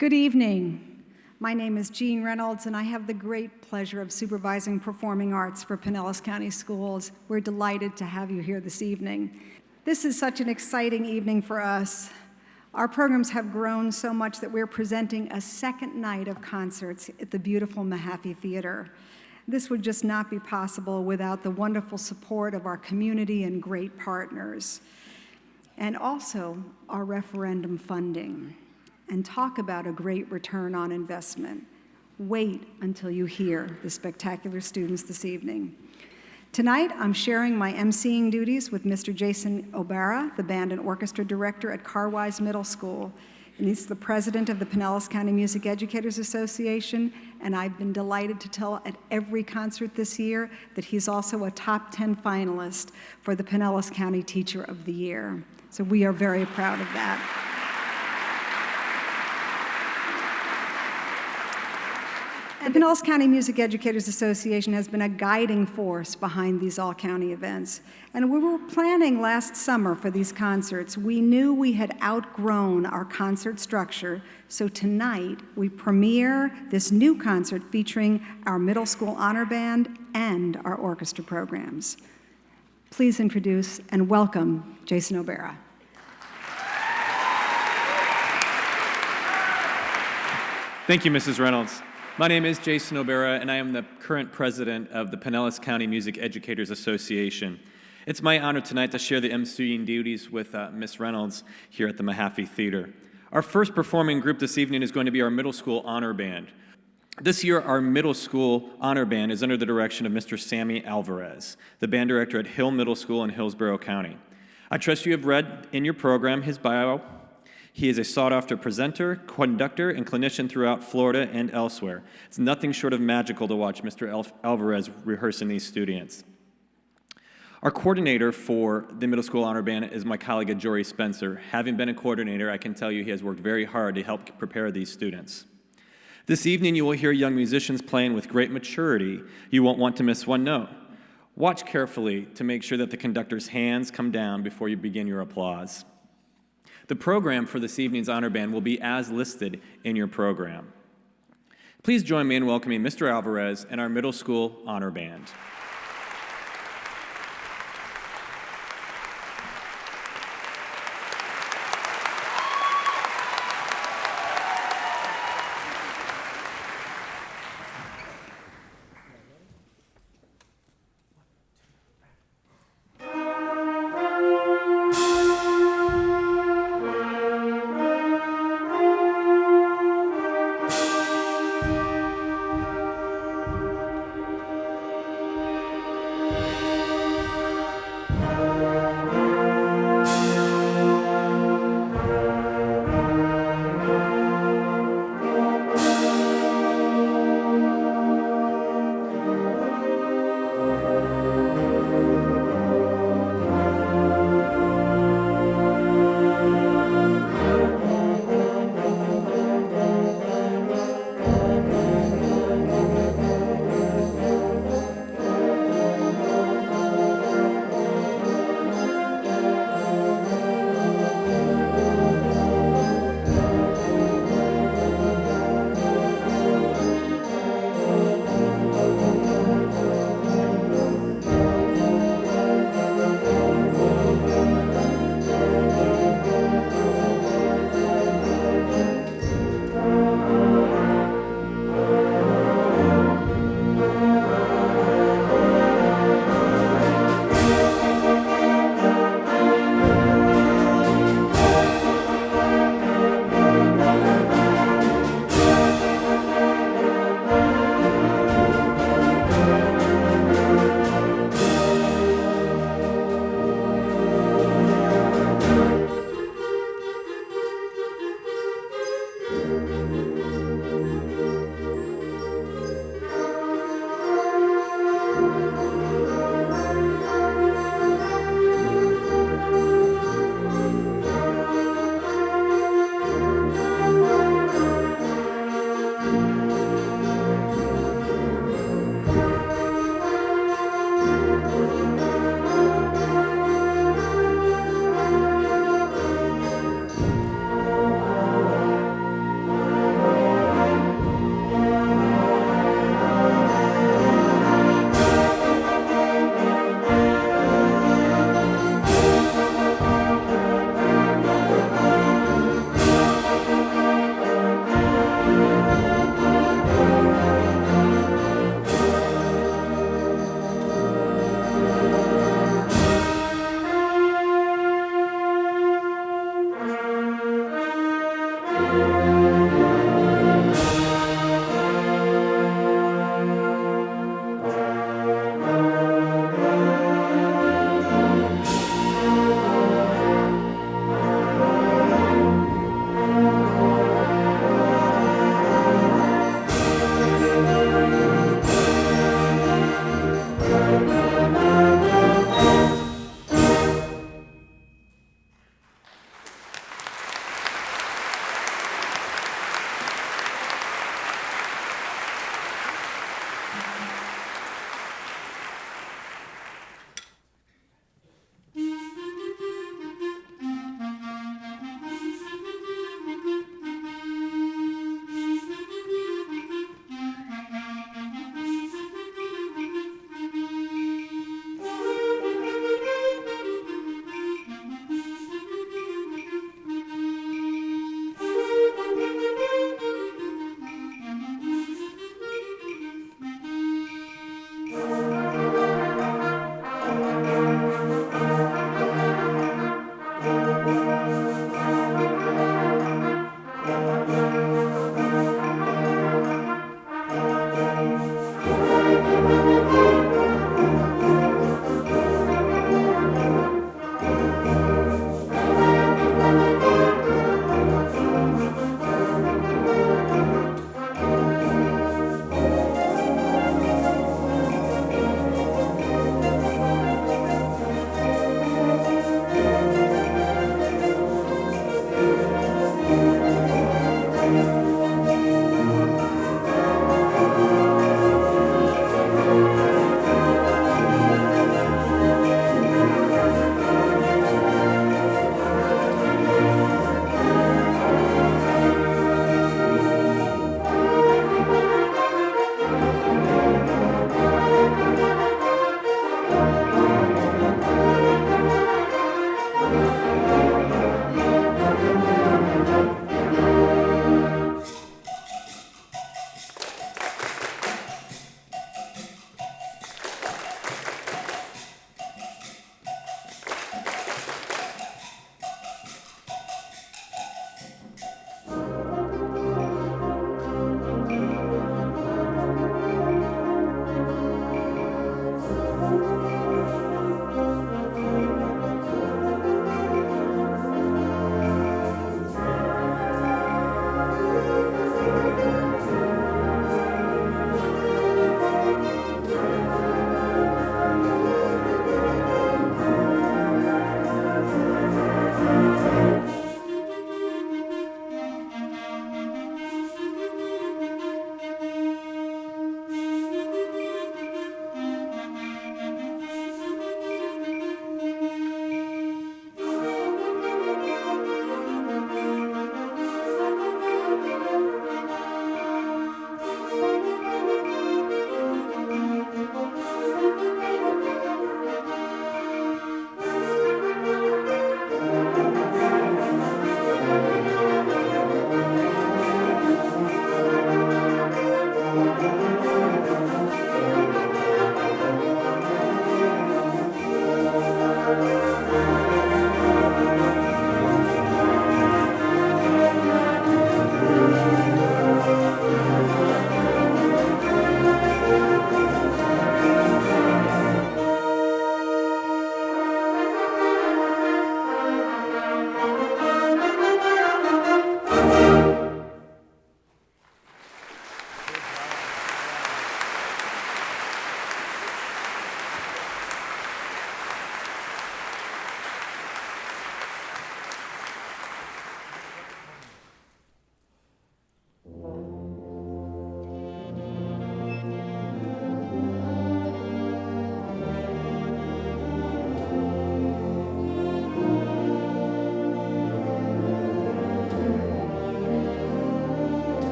Good evening. My name is Jeanne Reynolds, and I have the great pleasure of supervising performing arts for Pinellas County Schools. We're delighted to have you here this evening. This is such an exciting evening for us. Our programs have grown so much that we're presenting a second night of concerts at the beautiful Mahaffey Theater. This would just not be possible without the wonderful support of our community and great partners, and also our referendum funding. And talk about a great return on investment. Wait until you hear the spectacular students this evening. Tonight, I'm sharing my emceeing duties with Mr. Jason Obara, the band and orchestra director at Carwise Middle School. And he's the president of the Pinellas County Music Educators Association, and I've been delighted to tell at every concert this year that he's also a top 10 finalist for the Pinellas County Teacher of the Year. So we are very proud of that. The Pinellas County Music Educators Association has been a guiding force behind these all-county events. And we were planning last summer for these concerts. We knew we had outgrown our concert structure, so tonight we premiere this new concert featuring our middle school honor band and our orchestra programs. Please introduce and welcome Jason Obara. Thank you, Mrs. Reynolds. My name is Jason Obara, and I am the current president of the Pinellas County Music Educators Association. It's my honor tonight to share the emceeing duties with Ms. Reynolds here at the Mahaffey Theater. Our first performing group this evening is going to be our middle school honor band. This year, our middle school honor band is under the direction of Mr. Sammy Alvarez, the band director at Hill Middle School in Hillsborough County. I trust you have read in your program his bio. He is a sought-after presenter, conductor, and clinician throughout Florida and elsewhere. It's nothing short of magical to watch Mr. Alvarez rehearsing these students. Our coordinator for the Middle School Honor Band is my colleague, Jory Spencer. Having been a coordinator, I can tell you he has worked very hard to help prepare these students. This evening, you will hear young musicians playing with great maturity. You won't want to miss one note. Watch carefully to make sure that the conductor's hands come down before you begin your applause. The program for this evening's honor band will be as listed in your program. Please join me in welcoming Mr. Alvarez and our middle school honor band.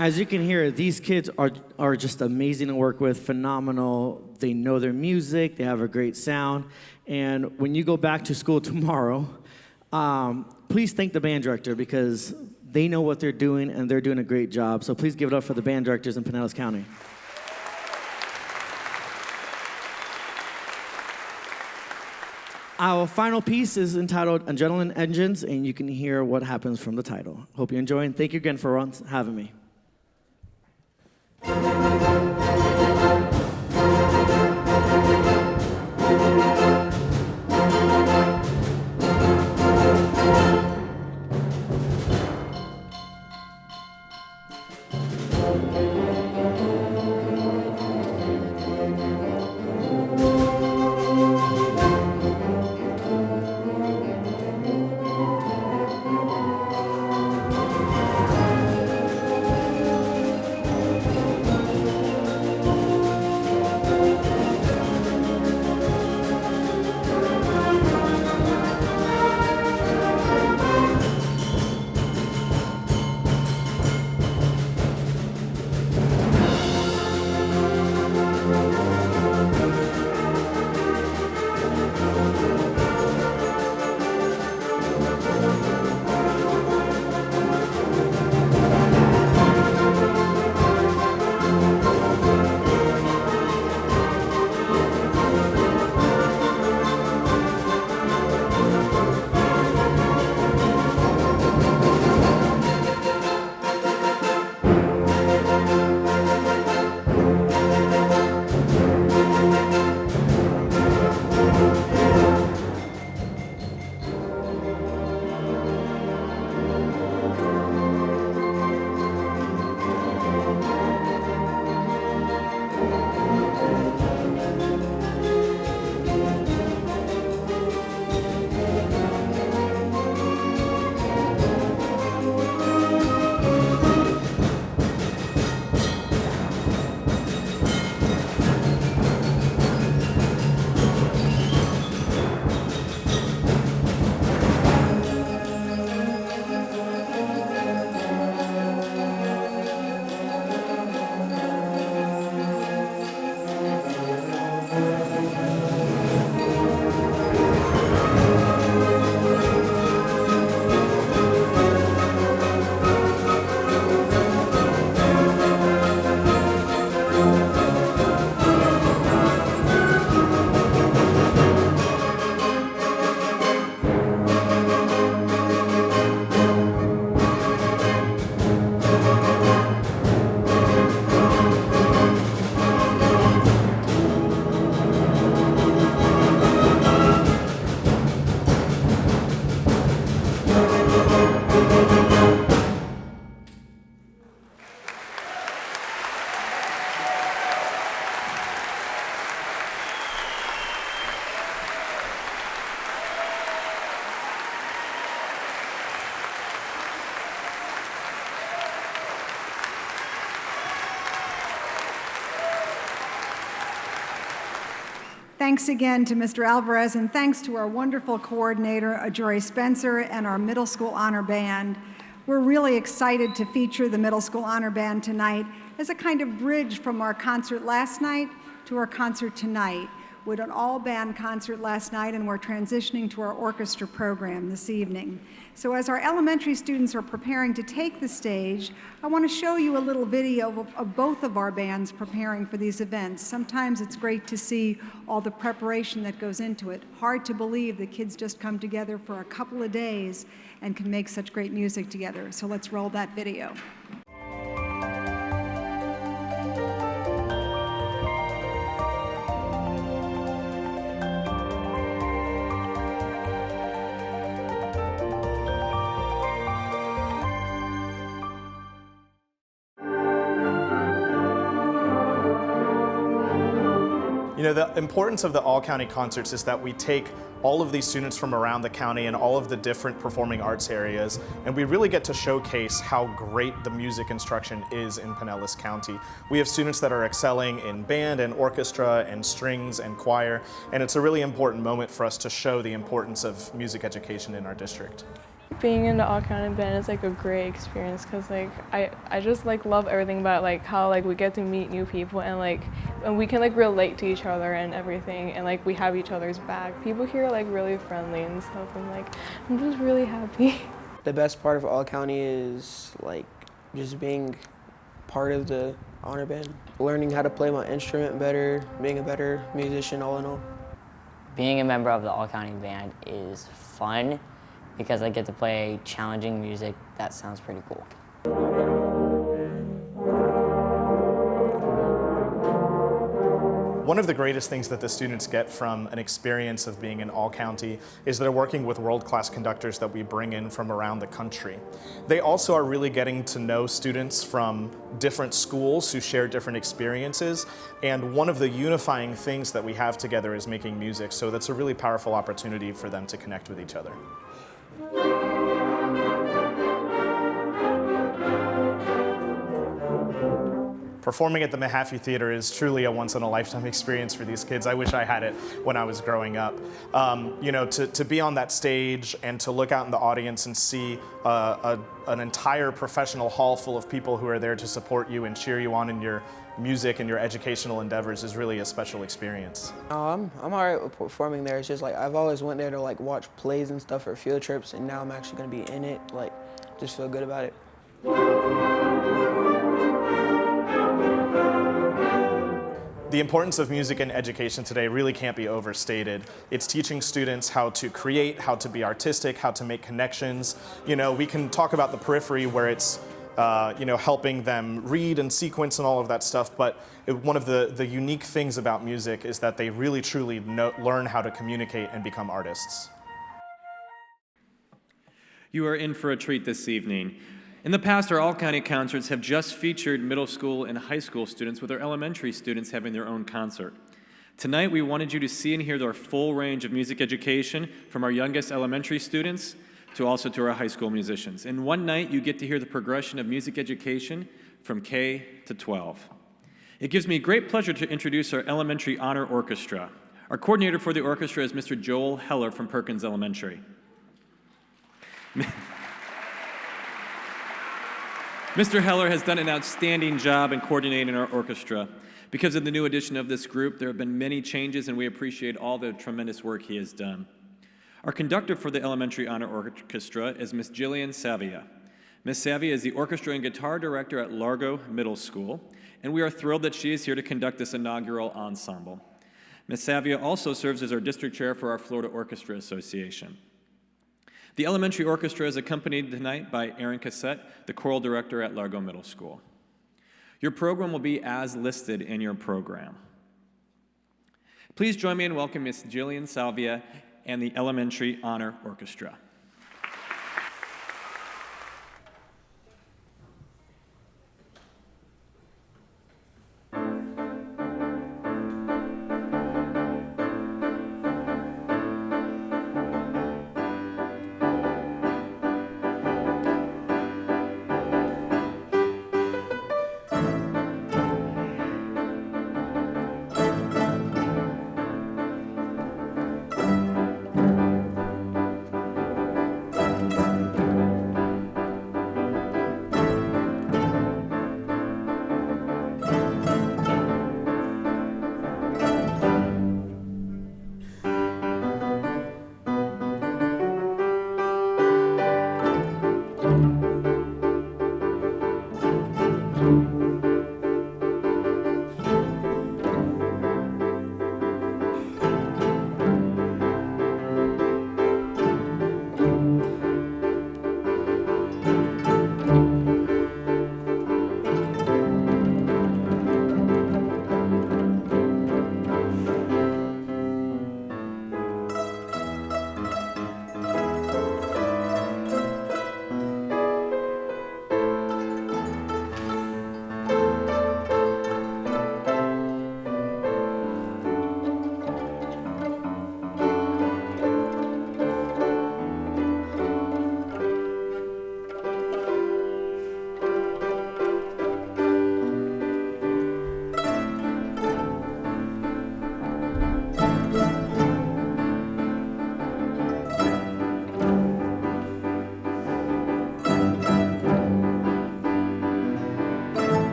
As you can hear, these kids are just amazing to work with, phenomenal. They know their music, they have a great sound. And when you go back to school tomorrow, please thank the band director because they know what they're doing and they're doing a great job. So please give it up for the band directors in Pinellas County. Our final piece is entitled Adrenaline Engines, and you can hear what happens from the title. Hope you enjoy, and thank you again for having me. Thanks again to Mr. Alvarez, and thanks to our wonderful coordinator, Ajory Spencer, and our middle school honor band. We're really excited to feature the middle school honor band tonight as a kind of bridge from our concert last night to our concert tonight. We had an all-band concert last night, and we're transitioning to our orchestra program this evening. So as our elementary students are preparing to take the stage, I want to show you a little video of both of our bands preparing for these events. Sometimes it's great to see all the preparation that goes into it. Hard to believe the kids just come together for a couple of days and can make such great music together. So let's roll that video. You know, the importance of the all-county concerts is that we take all of these students from around the county and all of the different performing arts areas, and we really get to showcase how great the music instruction is in Pinellas County. We have students that are excelling in band and orchestra and strings and choir, and it's a really important moment for us to show the importance of music education in our district. Being in the all county band is like a great experience because like I just like love everything about like how like we get to meet new people and we can like relate to each other and everything, and like we have each other's back. People here are like really friendly and stuff, and like I'm just really happy. The best part of all county is like just being part of the honor band, learning how to play my instrument better, being a better musician all in all. Being a member of the all county band is fun because I get to play challenging music that sounds pretty cool. One of the greatest things that the students get from an experience of being in all-county is they're working with world-class conductors that we bring in from around the country. They also are really getting to know students from different schools who share different experiences, and one of the unifying things that we have together is making music, so that's a really powerful opportunity for them to connect with each other. Performing at the Mahaffey Theater is truly a once-in-a-lifetime experience for these kids. I wish I had it when I was growing up. You know, to be on that stage and to look out in the audience and see an entire professional hall full of people who are there to support you and cheer you on in your music and your educational endeavors is really a special experience. I'm alright with performing there. It's just like I've always went there to like watch plays and stuff or field trips, and now I'm actually going to be in it. Like, just feel good about it. The importance of music in education today really can't be overstated. It's teaching students how to create, how to be artistic, how to make connections. You know, we can talk about the periphery where it's you know, helping them read and sequence and all of that stuff, but one of the unique things about music is that they really truly learn how to communicate and become artists. You are in for a treat this evening. In the past, our all-county concerts have just featured middle school and high school students, with our elementary students having their own concert. Tonight, we wanted you to see and hear our full range of music education from our youngest elementary students to also to our high school musicians. In one night, you get to hear the progression of music education from K to 12. It gives me great pleasure to introduce our Elementary Honor Orchestra. Our coordinator for the orchestra is Mr. Joel Heller from Perkins Elementary. Mr. Heller has done an outstanding job in coordinating our orchestra. Because of the new addition of this group, there have been many changes, and we appreciate all the tremendous work he has done. Our conductor for the Elementary Honor Orchestra is Miss Jillian Savia. Miss Savia is the orchestra and guitar director at Largo Middle School, and we are thrilled that she is here to conduct this inaugural ensemble. Miss Savia also serves as our district chair for our Florida Orchestra Association. The elementary orchestra is accompanied tonight by Aaron Cassette, the choral director at Largo Middle School. Your program will be as listed in your program. Please join me in welcoming Miss Jillian Salvia and the Elementary Honor Orchestra.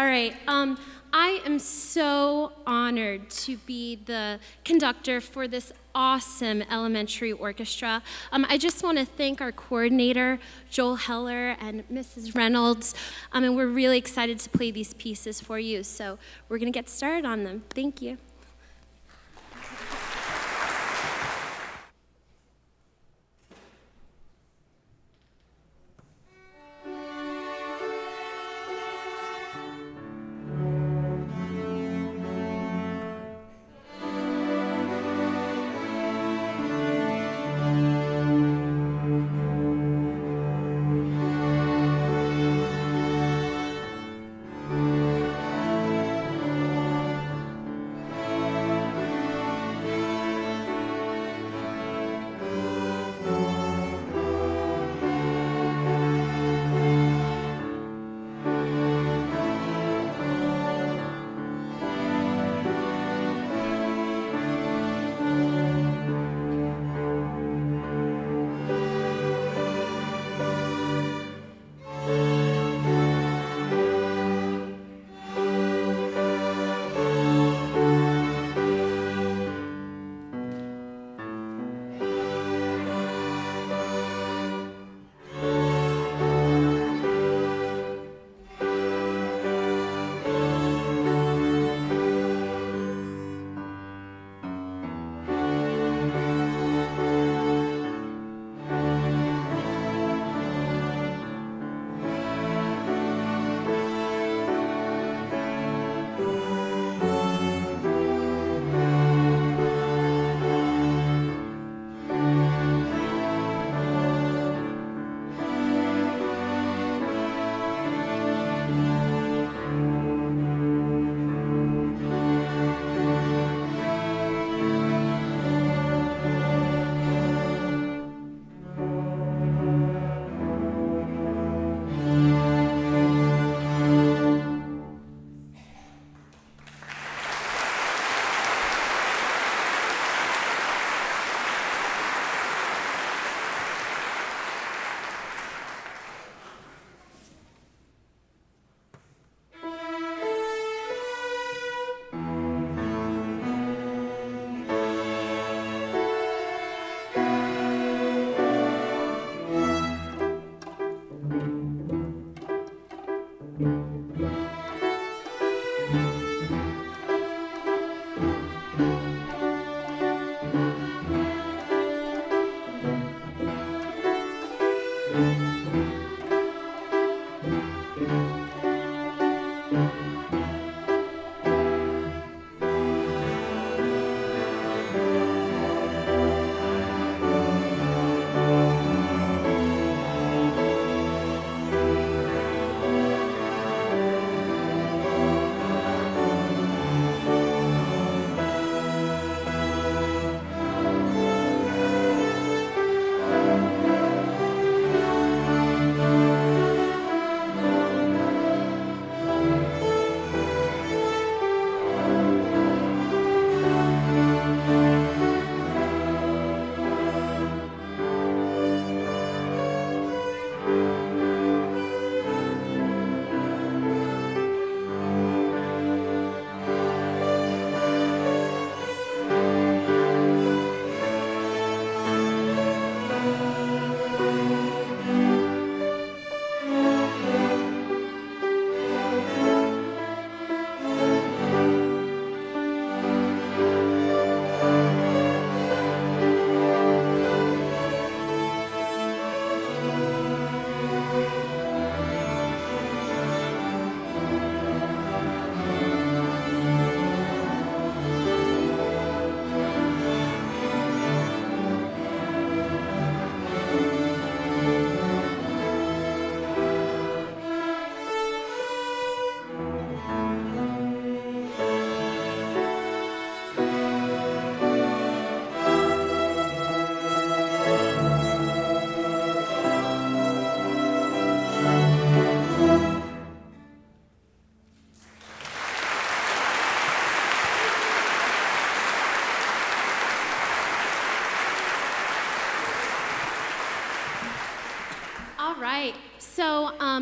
All right. I am so honored to be the conductor for this awesome elementary orchestra. I just want to thank our coordinator, Joel Heller, and Mrs. Reynolds. And we're really excited to play these pieces for you. So we're going to get started on them. Thank you.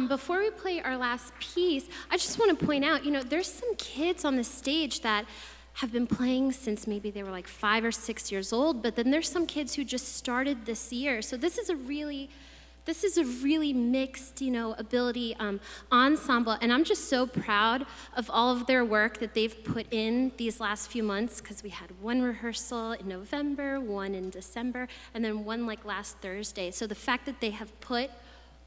before we play our last piece, I just want to point out, there's some kids on the stage that have been playing since maybe they were like 5 or 6 years old, but then there's some kids who just started this year. So this is a really mixed, ability ensemble, and I'm just so proud of all of their work that they've put in these last few months, because we had one rehearsal in November, one in December, and then one like last Thursday. So the fact that they have put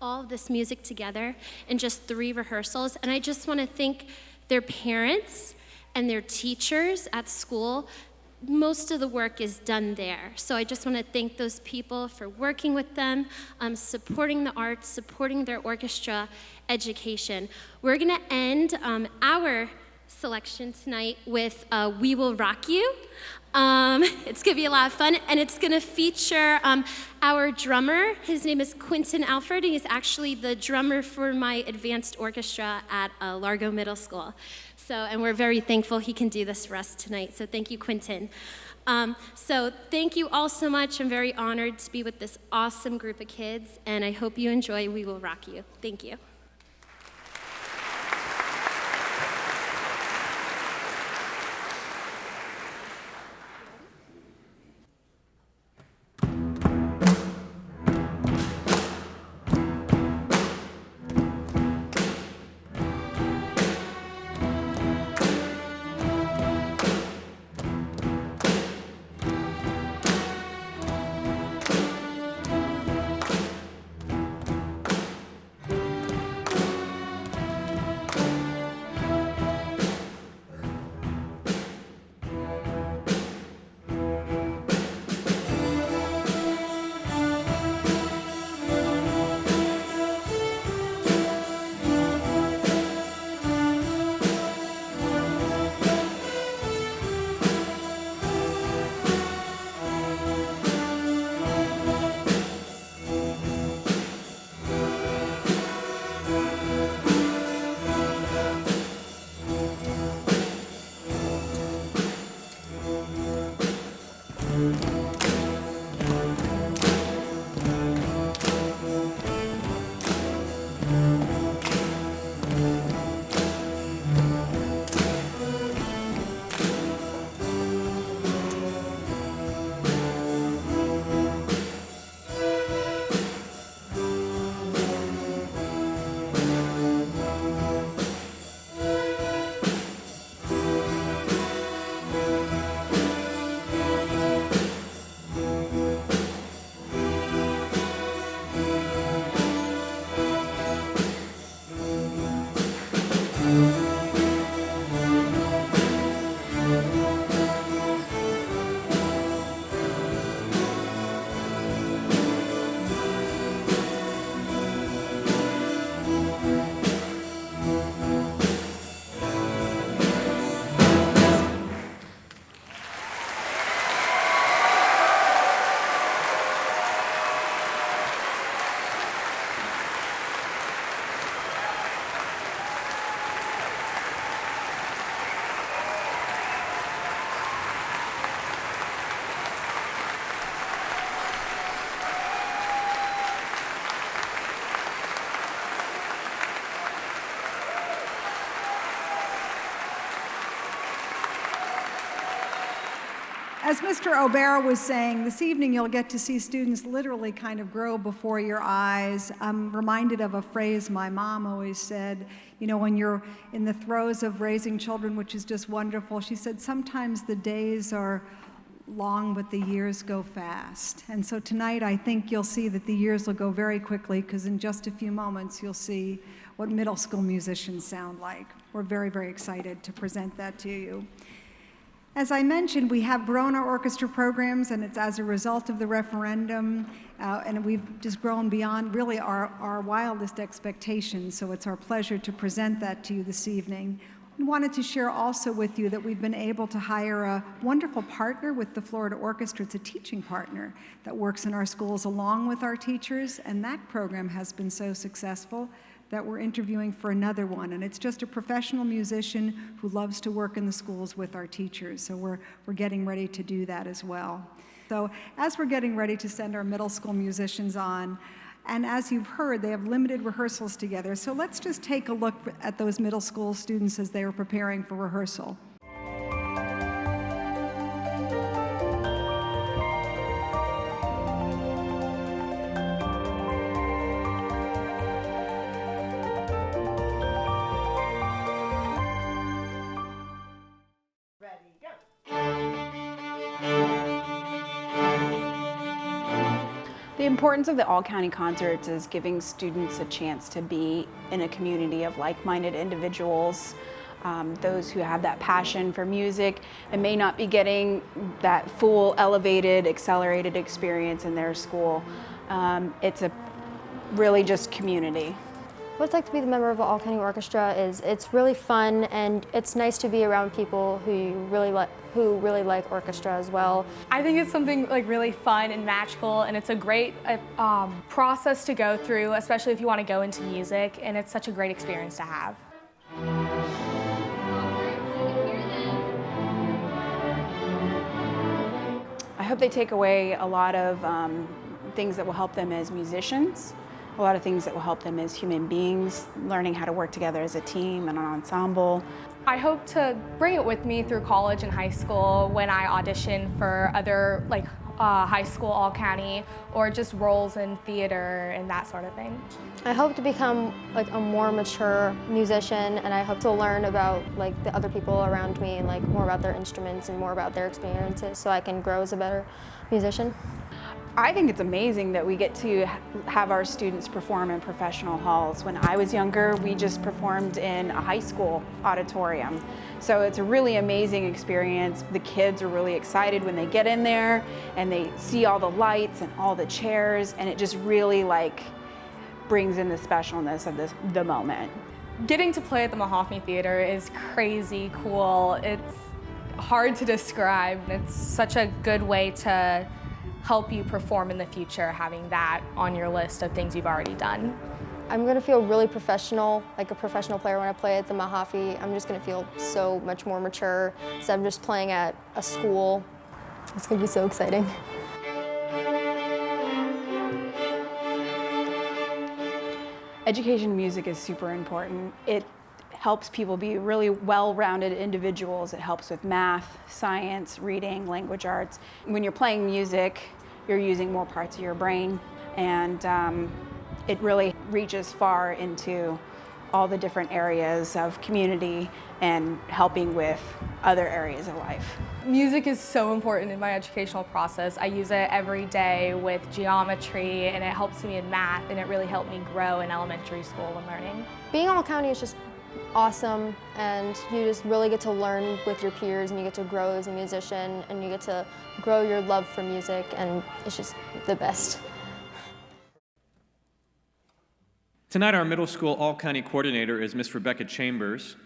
all of this music together in just 3 rehearsals, and I just want to thank their parents and their teachers at school. Most of the work is done there. So I just want to thank those people for working with them, supporting the arts, supporting their orchestra education. We're going to end our selection tonight with We Will Rock You. It's going to be a lot of fun, and it's going to feature our drummer. His name is Quentin Alford, and he's actually the drummer for my advanced orchestra at Largo Middle School. And we're very thankful he can do this for us tonight. So thank you, Quentin. So thank you all so much. I'm very honored to be with this awesome group of kids, and I hope you enjoy We Will Rock You. Thank you. As Mr. Obara was saying, this evening you'll get to see students literally kind of grow before your eyes. I'm reminded of a phrase my mom always said, when you're in the throes of raising children, which is just wonderful. She said, sometimes the days are long, but the years go fast. And so tonight I think you'll see that the years will go very quickly, because in just a few moments you'll see what middle school musicians sound like. We're very, very excited to present that to you. As I mentioned, we have grown our orchestra programs, and it's as a result of the referendum, and we've just grown beyond really our wildest expectations, so it's our pleasure to present that to you this evening. We wanted to share also with you that we've been able to hire a wonderful partner with the Florida Orchestra. It's a teaching partner that works in our schools along with our teachers, and that program has been so successful that we're interviewing for another one. And it's just a professional musician who loves to work in the schools with our teachers. So we're getting ready to do that as well. So as we're getting ready to send our middle school musicians on, And as you've heard, they have limited rehearsals together. So let's just take a look at those middle school students as they are preparing for rehearsal. The importance of the all-county concerts is giving students a chance to be in a community of like-minded individuals, those who have that passion for music and may not be getting that full, elevated, accelerated experience in their school. It's a really just community. What it's like to be the member of an all-county orchestra is it's really fun, and it's nice to be around people who really like orchestra as well. I think it's something like really fun and magical, and it's a great process to go through, especially if you want to go into music, and it's such a great experience to have. I hope they take away a lot of things that will help them as musicians, a lot of things that will help them as human beings, learning how to work together as a team and an ensemble. I hope to bring it with me through college and high school when I audition for other high school all-county or just roles in theater and that sort of thing. I hope to become like a more mature musician, and I hope to learn about like the other people around me and like more about their instruments and more about their experiences so I can grow as a better musician. I think it's amazing that we get to have our students perform in professional halls. When I was younger, we just performed in a high school auditorium. So it's a really amazing experience. The kids are really excited when they get in there and they see all the lights and all the chairs, and it just really brings in the specialness of the moment. Getting to play at the Mahaffey Theater is crazy cool. It's hard to describe. It's such a good way to help you perform in the future, having that on your list of things you've already done. I'm gonna feel really professional, like a professional player when I play at the Mahaffey. I'm just gonna feel so much more mature instead of just playing at a school. It's gonna be so exciting. Education in music is super important. It helps people be really well-rounded individuals. It helps with math, science, reading, language arts. When you're playing music, you're using more parts of your brain, and it really reaches far into all the different areas of community and helping with other areas of life. Music is so important in my educational process. I use it every day with geometry, and it helps me in math, and it really helped me grow in elementary school when learning. Being all-county is just awesome, and you just really get to learn with your peers, and you get to grow as a musician, and you get to grow your love for music, and it's just the best. Tonight, our middle school all-county coordinator is Miss Rebecca Chambers.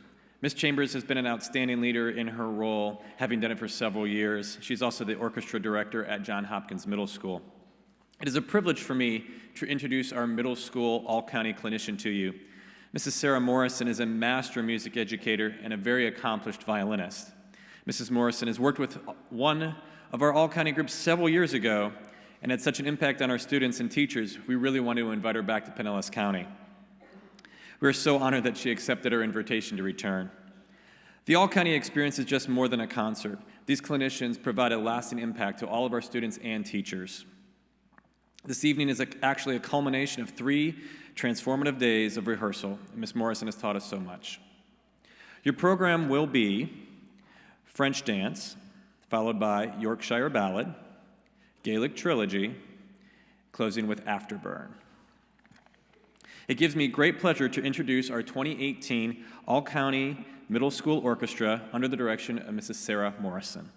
Miss Chambers has been an outstanding leader in her role, having done it for several years. She's also the orchestra director at Johns Hopkins Middle School. It is a privilege for me to introduce our middle school all-county clinician to you. Mrs. Sarah Morrison is a master music educator and a very accomplished violinist. Mrs. Morrison has worked with one of our all-county groups several years ago and had such an impact on our students and teachers, we really wanted to invite her back to Pinellas County. We are so honored that she accepted our invitation to return. The all-county experience is just more than a concert. These clinicians provide a lasting impact to all of our students and teachers. This evening is actually a culmination of 3 transformative days of rehearsal, and Ms. Morrison has taught us so much. Your program will be French dance, followed by Yorkshire ballad, Gaelic trilogy, closing with Afterburn. It gives me great pleasure to introduce our 2018 All-County Middle School Orchestra under the direction of Mrs. Sarah Morrison.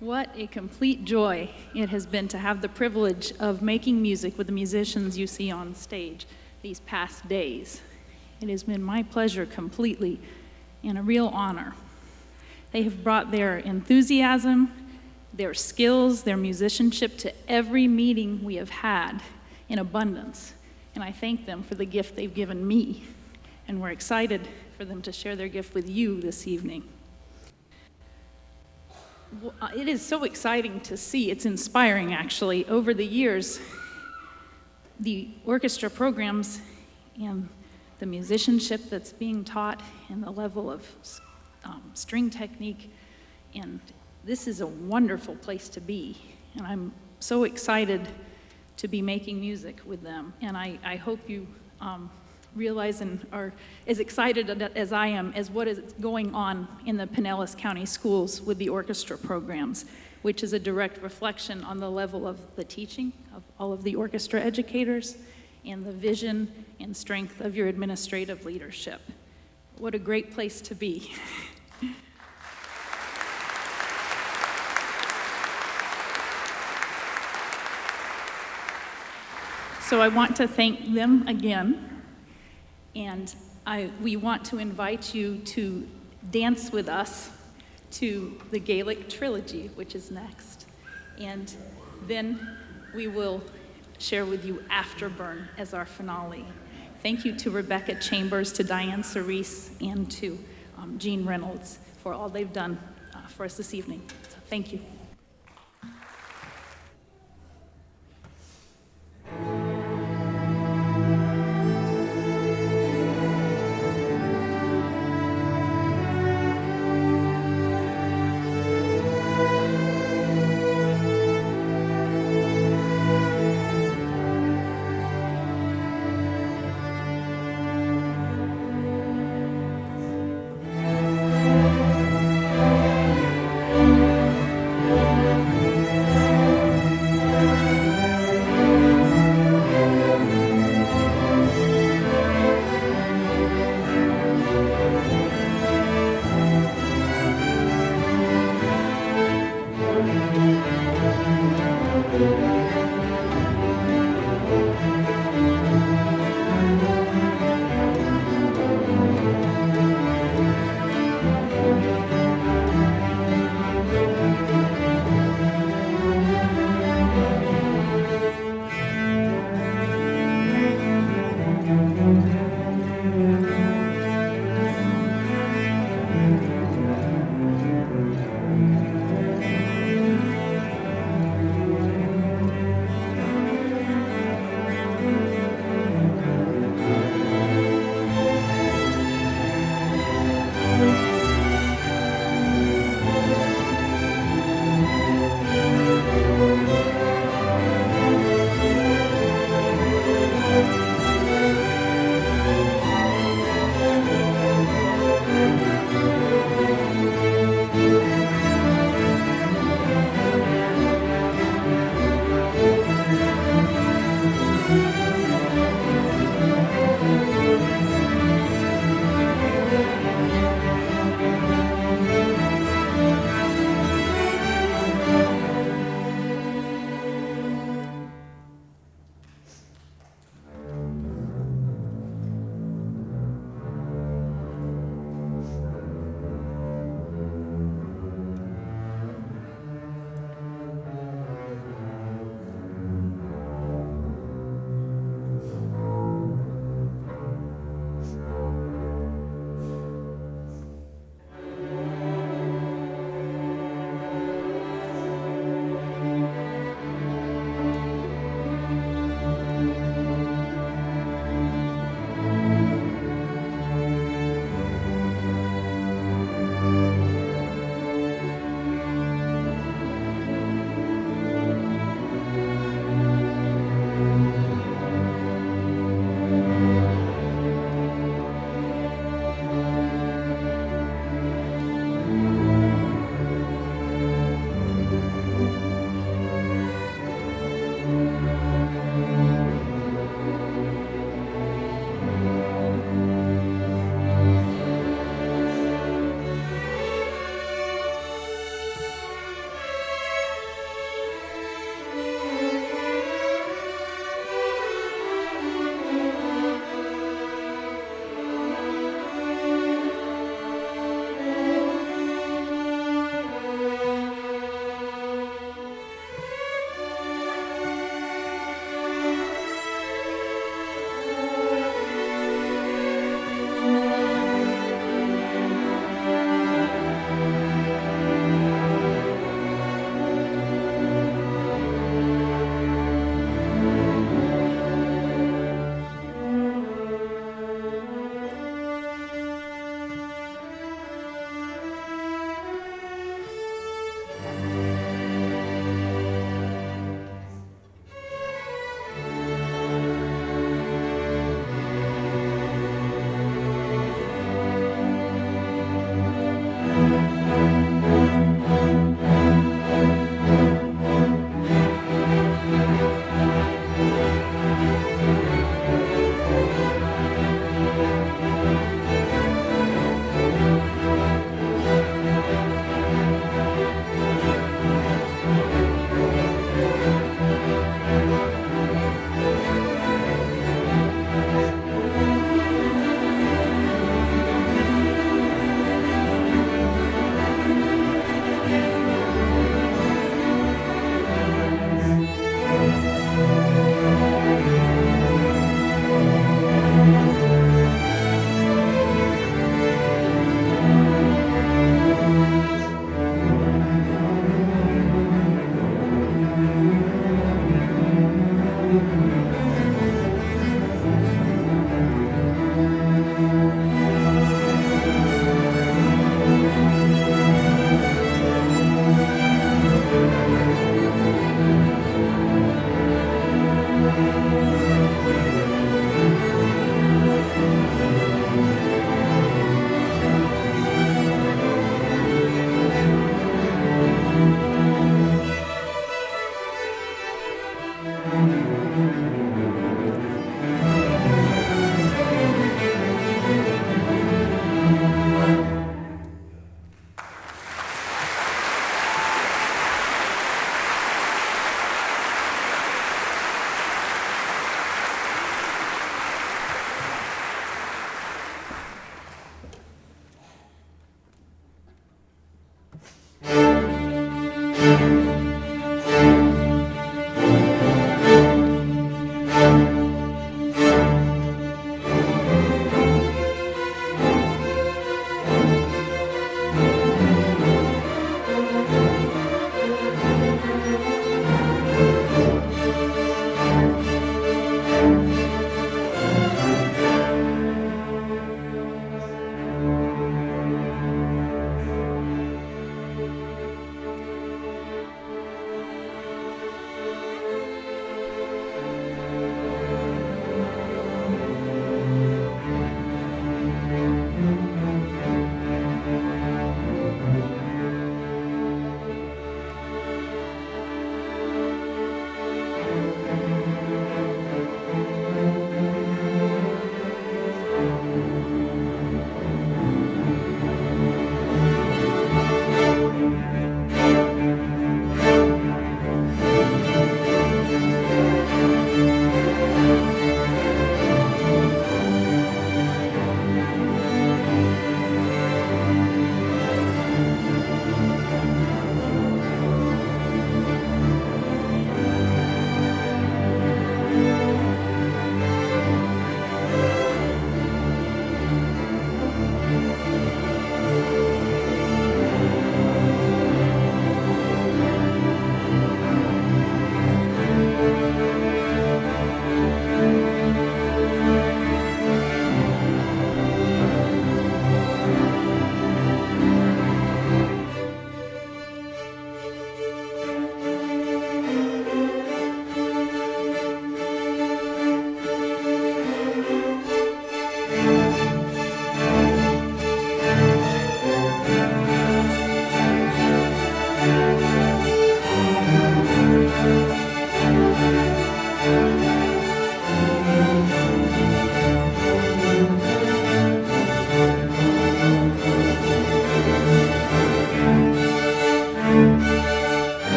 What a complete joy it has been to have the privilege of making music with the musicians you see on stage these past days. It has been my pleasure completely and a real honor. They have brought their enthusiasm, their skills, their musicianship to every meeting we have had in abundance, and I thank them for the gift they've given me, and we're excited for them to share their gift with you this evening. It is so exciting to see. It's inspiring, actually. Over the years, the orchestra programs and the musicianship that's being taught and the level of string technique, and this is a wonderful place to be. And I'm so excited to be making music with them. And I hope you realize and are as excited as I am as what is going on in the Pinellas County schools with the orchestra programs, which is a direct reflection on the level of the teaching of all of the orchestra educators and the vision and strength of your administrative leadership. What a great place to be. So I want to thank them again. And we want to invite you to dance with us to the Gaelic Trilogy, which is next. And then we will share with you Afterburn as our finale. Thank you to Rebecca Chambers, to Diane Cerise, and to Jeanne Reynolds for all they've done for us this evening. So thank you.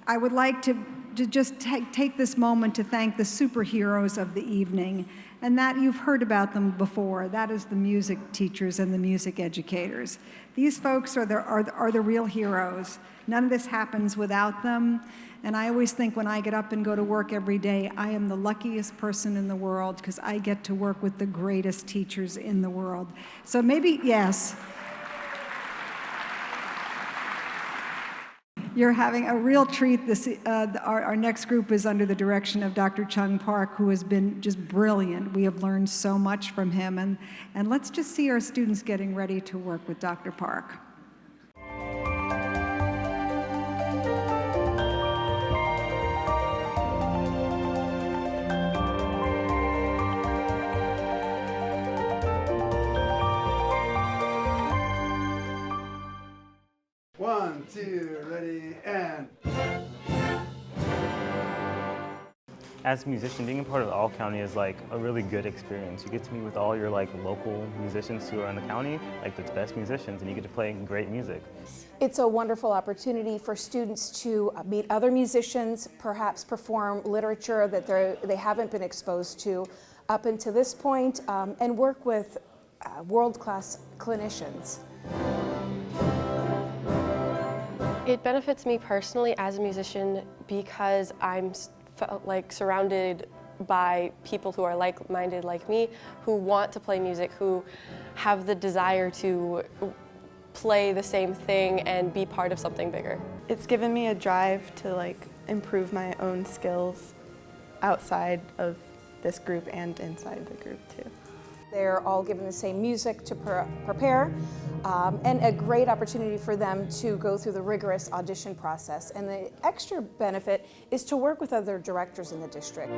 I would like to just take this moment to thank the superheroes of the evening, and that you've heard about them before. That is the music teachers and the music educators. These folks are the real heroes. None of this happens without them, and I always think when I get up and go to work every day, I am the luckiest person in the world because I get to work with the greatest teachers in the world. So maybe, yes. You're having a real treat. Our next group is under the direction of Dr. Chung Park, who has been just brilliant. We have learned so much from him, and let's just see our students getting ready to work with Dr. Park. One, two, ready, and... As a musician, being a part of the All County is like a really good experience. You get to meet with all your local musicians who are in the county, the best musicians, and you get to play great music. It's a wonderful opportunity for students to meet other musicians, perhaps perform literature that they haven't been exposed to up until this point, and work with world-class clinicians. It benefits me personally as a musician because I'm surrounded by people who are like-minded like me, who want to play music, who have the desire to play the same thing and be part of something bigger. It's given me a drive to improve my own skills outside of this group and inside the group too. They're all given the same music to prepare, and a great opportunity for them to go through the rigorous audition process. And the extra benefit is to work with other directors in the district.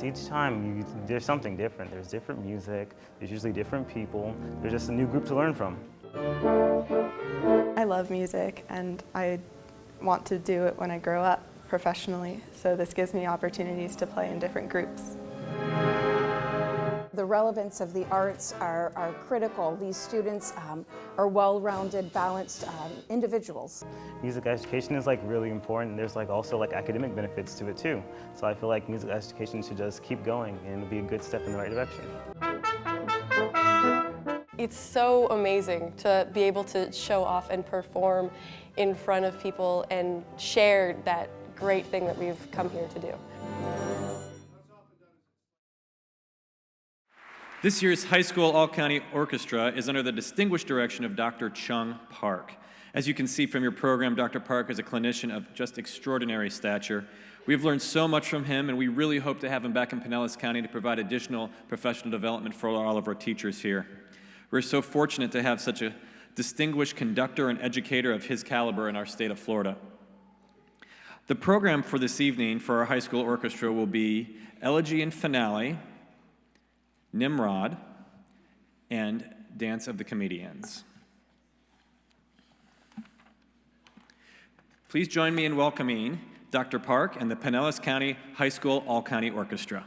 each time there's something different. There's different music, there's usually different people, there's just a new group to learn from. I love music and I want to do it when I grow up professionally, so this gives me opportunities to play in different groups. The relevance of the arts are critical. These students are well-rounded, balanced individuals. Music education is like really important. There's like also like academic benefits to it too. So I feel like music education should just keep going and it'll be a good step in the right direction. It's so amazing to be able to show off and perform in front of people and share that great thing that we've come here to do. This year's High School All-County Orchestra is under the distinguished direction of Dr. Chung Park. As you can see from your program, Dr. Park is a clinician of just extraordinary stature. We've learned so much from him, and we really hope to have him back in Pinellas County to provide additional professional development for all of our teachers here. We're so fortunate to have such a distinguished conductor and educator of his caliber in our state of Florida. The program for this evening for our high school orchestra will be Elegy and Finale, Nimrod, and Dance of the Comedians. Please join me in welcoming Dr. Park and the Pinellas County High School All-County Orchestra.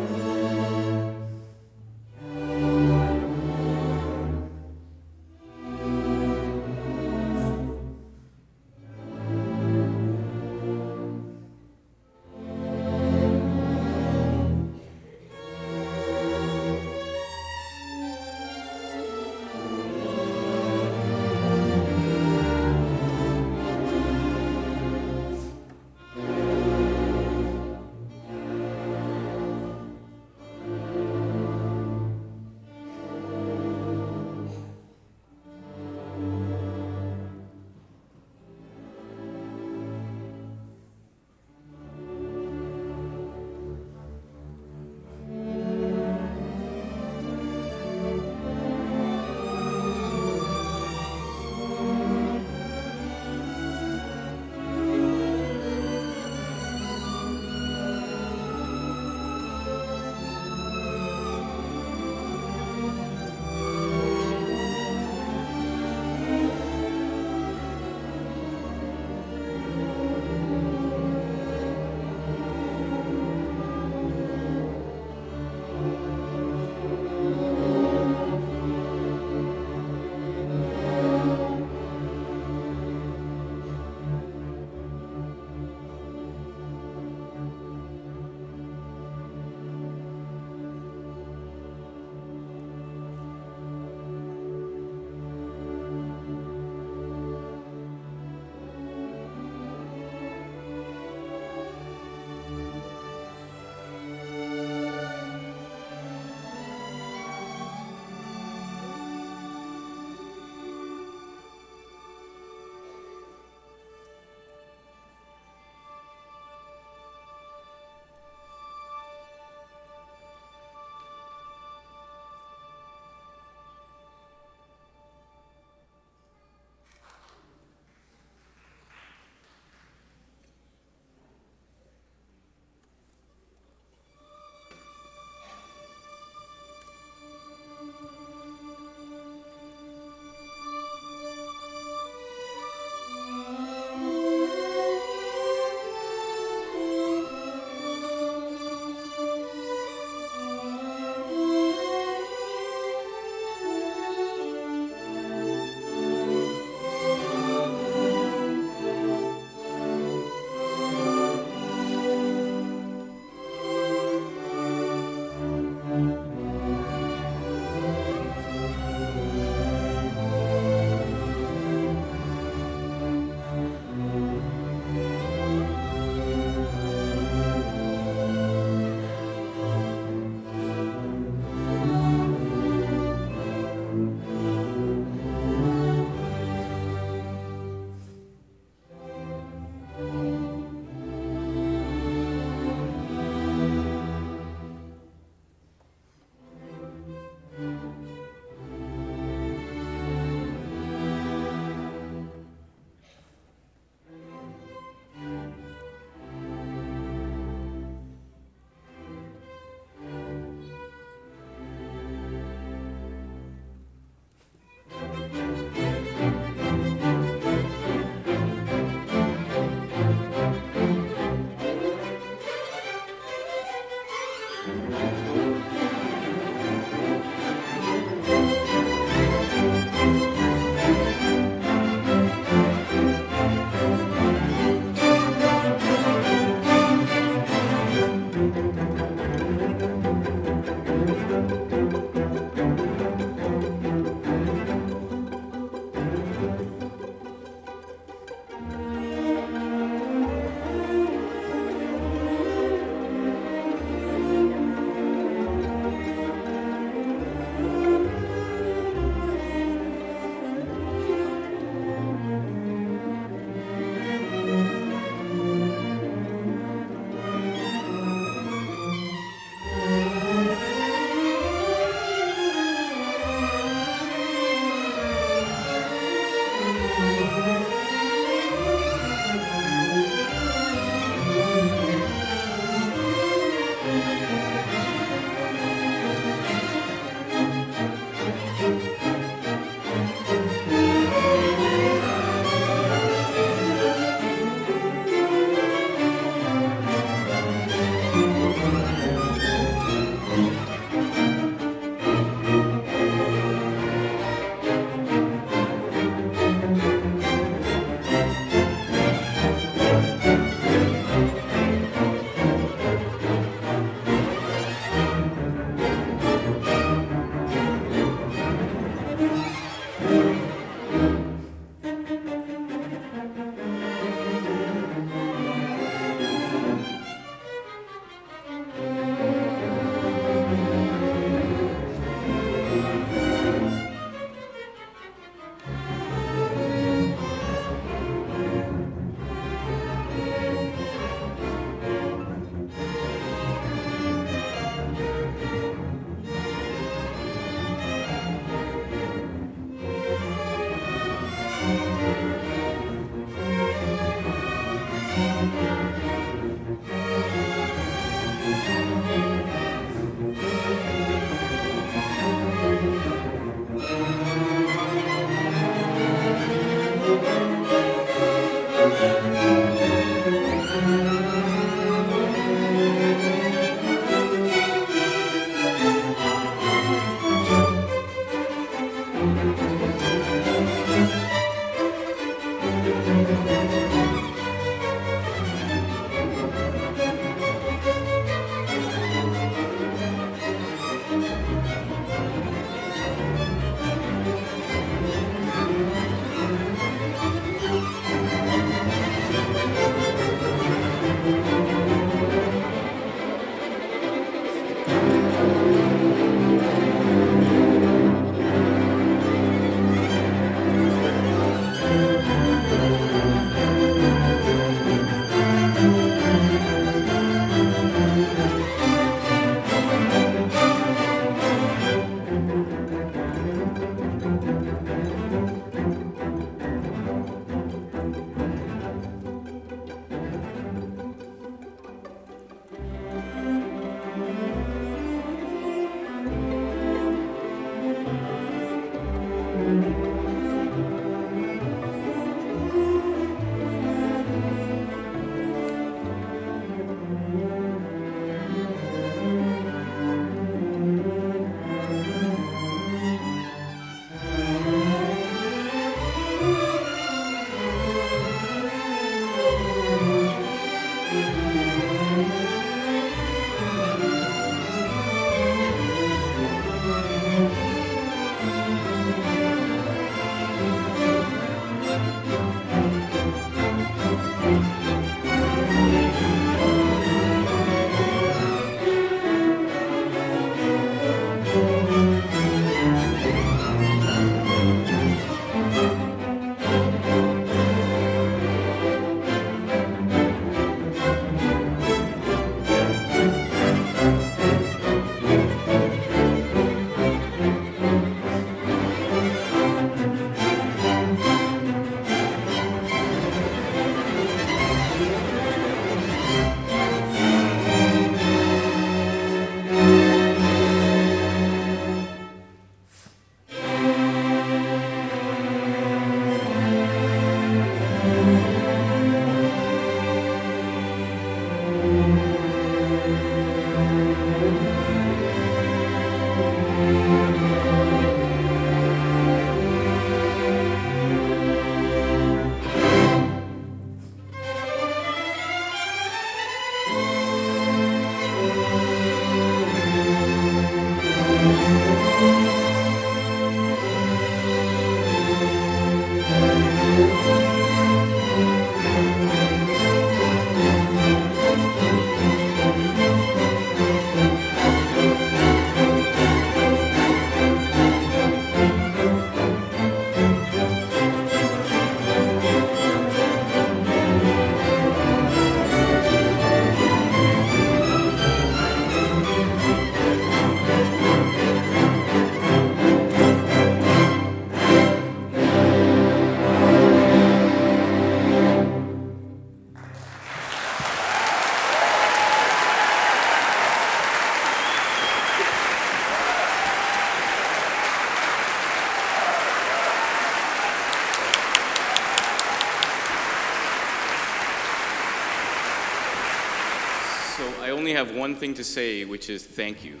I only have one thing to say, which is thank you,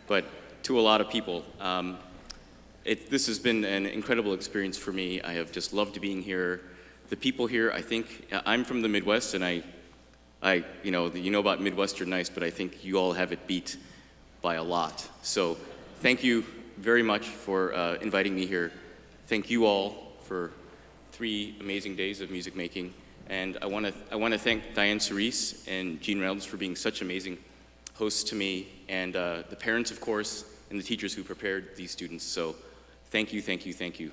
but to a lot of people. This has been an incredible experience for me. I have just loved being here. The people here, I think, I'm from the Midwest, and you know about Midwestern nice, but I think you all have it beat by a lot. So thank you very much for inviting me here. Thank you all for 3 amazing days of music making. And I want to thank Diane Cerise and Jeanne Reynolds for being such amazing hosts to me, and the parents, of course, and the teachers who prepared these students. So thank you, thank you, thank you.